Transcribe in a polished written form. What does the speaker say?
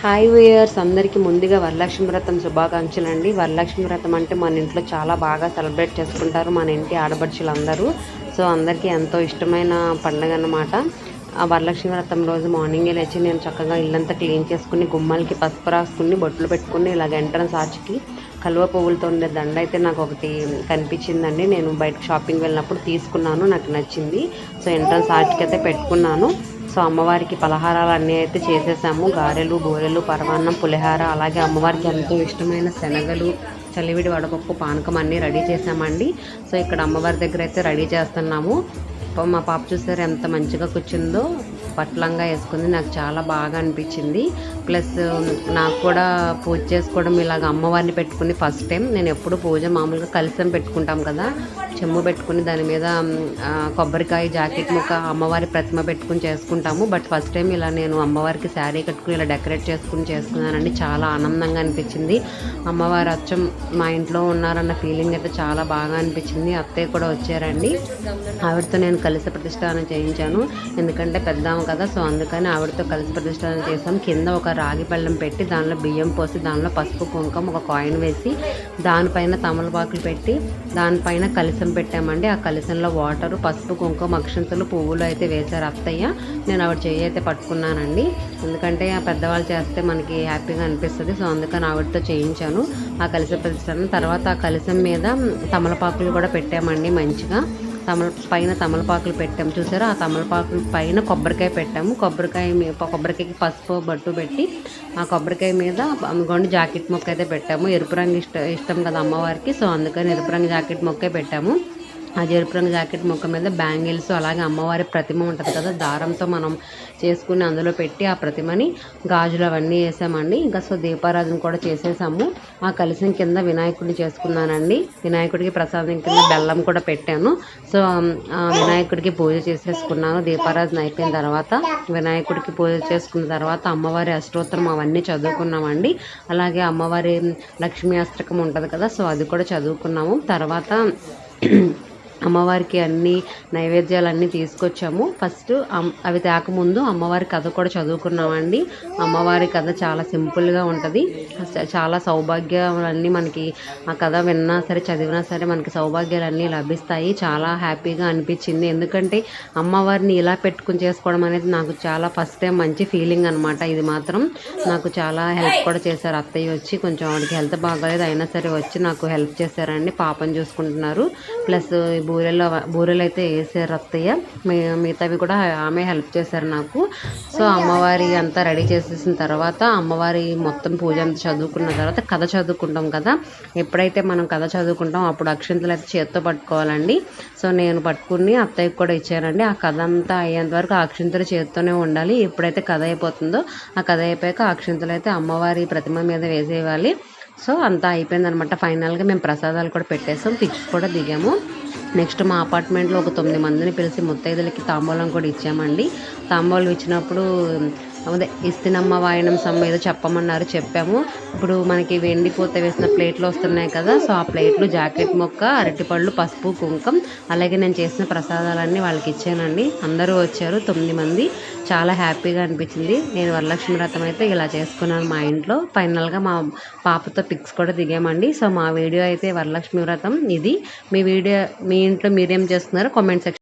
Hi viewers అందరికీ ముందుగా వరలక్ష్మి వ్రతం శుభాకాంక్షలు అండి. వరలక్ష్మి వ్రతం అంటే మన ఇంట్లో చాలా బాగా సెలబ్రేట్ చేసుకుంటారు మన ఇంటి ఆడపడుచులందరూ. సో అందరికీ ఎంతో ఇష్టమైన పండుగ అన్నమాట. ఆ వరలక్ష్మి వ్రతం రోజు మార్నింగే లేచి నేను చక్కగా ఇల్లంతా క్లీన్ చేసుకుని గుమ్మాలకి పసుపు రాసుకుని బొట్లు పెట్టుకుని ఇలాగ ఎంట్రన్స్ ఆర్చ్కి కలువ పువ్వులతో ఉండే దండ అయితే నాకు ఒకటి కనిపించిందండి. నేను బయట షాపింగ్ వెళ్ళినప్పుడు తీసుకున్నాను, నాకు నచ్చింది. సో ఎంట్రన్స్ ఆర్చ్కి అయితే పెట్టుకున్నాను. సో అమ్మవారికి పలహారాలు అన్నీ అయితే చేసేసాము. గారెలు, బూరెలు, పరమాన్నం, పులిహార, అలాగే అమ్మవారికి ఎంతో ఇష్టమైన శనగలు, చలివిడి, వడపప్పు, పానకం అన్నీ రెడీ చేసామండి. సో ఇక్కడ అమ్మవారి దగ్గర అయితే రెడీ చేస్తున్నాము. మా పాప చూసారు ఎంత మంచిగా కూర్చుందో, పట్లంగా వేసుకుంది. నాకు చాలా బాగా అనిపించింది. ప్లస్ నాకు కూడా పూజ చేసుకోవడం ఇలాగ అమ్మవారిని పెట్టుకుని ఫస్ట్ టైం. నేను ఎప్పుడు పూజ మామూలుగా కలశం పెట్టుకుంటాం కదా, చెమ్ము పెట్టుకుని దాని మీద కొబ్బరికాయ, జాకెట్ ముక్క, అమ్మవారి ప్రతిమ పెట్టుకుని చేసుకుంటాము. బట్ ఫస్ట్ టైం ఇలా నేను అమ్మవారికి శారీ కట్టుకుని ఇలా డెకరేట్ చేసుకున్నానండి. చాలా ఆనందంగా అనిపించింది. అమ్మవారు అచ్చం మా ఇంట్లో ఉన్నారన్న ఫీలింగ్ అయితే చాలా బాగా అనిపించింది. అత్తయ్య కూడా వచ్చారండి. ఆవిడతో నేను కలిసి ప్రతిష్ఠానం చేయించాను, ఎందుకంటే పెద్దాము కదా. సో అందుకని ఆవిడతో కలిసి ప్రతిష్ఠానం చేసాం. కింద ఒక రాగి పళ్ళెం పెట్టి దానిలో బియ్యం పోసి దానిలో పసుపు, కుంకుమ, ఒక కాయిన్ వేసి దానిపైన తమలపాకులు పెట్టి దానిపైన కలశం పెట్టామండి. ఆ కలశంలో వాటరు, పసుపు, కుంకుమ, అక్షంతలు, పువ్వులు అయితే వేశారు అత్తయ్య. నేను ఆవిడ చెయ్యి అయితే పట్టుకున్నానండి, ఎందుకంటే ఆ పెద్దవాళ్ళు చేస్తే మనకి హ్యాపీగా అనిపిస్తుంది. సో అందుకని ఆవిడతో చేయించాను ఆ కలశ ప్రతిష్ఠానం. తర్వాత ఆ కలశం మీద తమలపాకులు కూడా పెట్టామండి. మంచిగా పైన తమలపాకులు పెట్టాము చూసారా. ఆ తమలపాకుల పైన కొబ్బరికాయ పెట్టాము. కొబ్బరికాయకి పసుపు బట్టు పెట్టి ఆ కొబ్బరికాయ మీద గొండు జాకెట్ మొక్క అయితే పెట్టాము. ఎరుపు రంగు ఇష్టం కదా అమ్మవారికి. సో అందుకని ఎరుపు రంగు జాకెట్ మొక్కే పెట్టాము. ఆ ఎరుపు రంగు జాకెట్ మొక్క మీద బ్యాంగిల్స్, అలాగే అమ్మవారి ప్రతిమ ఉంటుంది కదా, దారంతో మనం చేసుకుని అందులో పెట్టి ఆ ప్రతిమని గాజులు అవన్నీ వేసామండి. ఇంకా సో దీపారాధన కూడా చేసేసాము. ఆ కలశం కింద వినాయకుడిని చేసుకున్నానండి. వినాయకుడికి ప్రసాదం కింద బెల్లం కూడా పెట్టాను. సో వినాయకుడికి పూజ చేసేసుకున్నాను. దీపారాధన అయిపోయిన తర్వాత వినాయకుడికి పూజ చేసుకున్న తర్వాత అమ్మవారి అష్టోత్తరం అవన్నీ చదువుకున్నామండి. అలాగే అమ్మవారి లక్ష్మీ అష్టకం ఉంటుంది కదా, సో అది కూడా చదువుకున్నాము. తర్వాత అమ్మవారికి అన్ని నైవేద్యాలన్నీ తీసుకొచ్చాము. ఫస్ట్ అవి తేకముందు అమ్మవారి కథ కూడా చదువుకున్నామండి. అమ్మవారి కథ చాలా సింపుల్గా ఉంటుంది. చాలా సౌభాగ్యాలన్నీ మనకి ఆ కథ విన్నా సరే చదివినా సరే మనకి సౌభాగ్యాలన్నీ లభిస్తాయి. చాలా హ్యాపీగా అనిపించింది, ఎందుకంటే అమ్మవారిని ఇలా పెట్టుకుని చేసుకోవడం అనేది నాకు చాలా ఫస్ట్ టైం మంచి ఫీలింగ్ అనమాట. ఇది మాత్రం నాకు చాలా హెల్ప్ కూడా చేశారు అత్తయ్య వచ్చి. కొంచెం ఆవిడకి హెల్త్ బాగాలేదు, అయినా సరే వచ్చి నాకు హెల్ప్ చేశారండి. పాపని చూసుకుంటున్నారు. ప్లస్ బూరెలు అయితే వేసారు అత్తయ్య. మిగతావి కూడా ఆమె హెల్ప్ చేశారు నాకు. సో అమ్మవారి అంతా రెడీ చేసేసిన తర్వాత అమ్మవారి మొత్తం పూజ అంతా చదువుకున్న తర్వాత కథ చదువుకుంటాం కదా. ఎప్పుడైతే మనం కథ చదువుకుంటాం అప్పుడు అక్షంతలు అయితే చేత్తో పట్టుకోవాలండి. సో నేను పట్టుకుని అత్తయ్యకి కూడా ఇచ్చానండి. ఆ కథ అంతా అయ్యేంత వరకు ఆ అక్షంతలు చేత్తోనే ఉండాలి. ఎప్పుడైతే కథ అయిపోతుందో ఆ కథ అయిపోయాక అక్షంతలు అయితే అమ్మవారి ప్రతిమ మీద వేసేయాలి. సో అంతా అయిపోయిందనమాట. ఫైనల్గా మేము ప్రసాదాలు కూడా పెట్టేసాం, పిక్స్ కూడా దిగాము. నెక్స్ట్ మా అపార్ట్మెంట్లో ఒక 9 మందిని పిలిచి ముత్తైదులకి తాంబూలం కూడా ఇచ్చామండి. తాంబూలం ఇచ్చినప్పుడు అదే ఇస్తినమ్మ వాయనం సమ్మ ఏదో చెప్పమన్నారు, చెప్పాము. ఇప్పుడు మనకి వెండి పూత వేసిన ప్లేట్లు వస్తున్నాయి కదా, సో ఆ ప్లేట్లు, జాకెట్ మొక్క, అరటిపళ్ళు, పసుపు, కుంకం, అలాగే నేను చేసిన ప్రసాదాలన్నీ వాళ్ళకి ఇచ్చానండి. అందరూ వచ్చారు 9 మంది. చాలా హ్యాపీగా అనిపించింది. నేను వరలక్ష్మి వ్రతం అయితే ఇలా చేసుకున్నాను మా ఇంట్లో. ఫైనల్గా మా పాపతో పిక్స్ కూడా దిగామండి. సో మా వీడియో అయితే వరలక్ష్మి వ్రతం ఇది. మీ ఇంట్లో మీరేం చేస్తున్నారో కామెంట్ సెక్షన్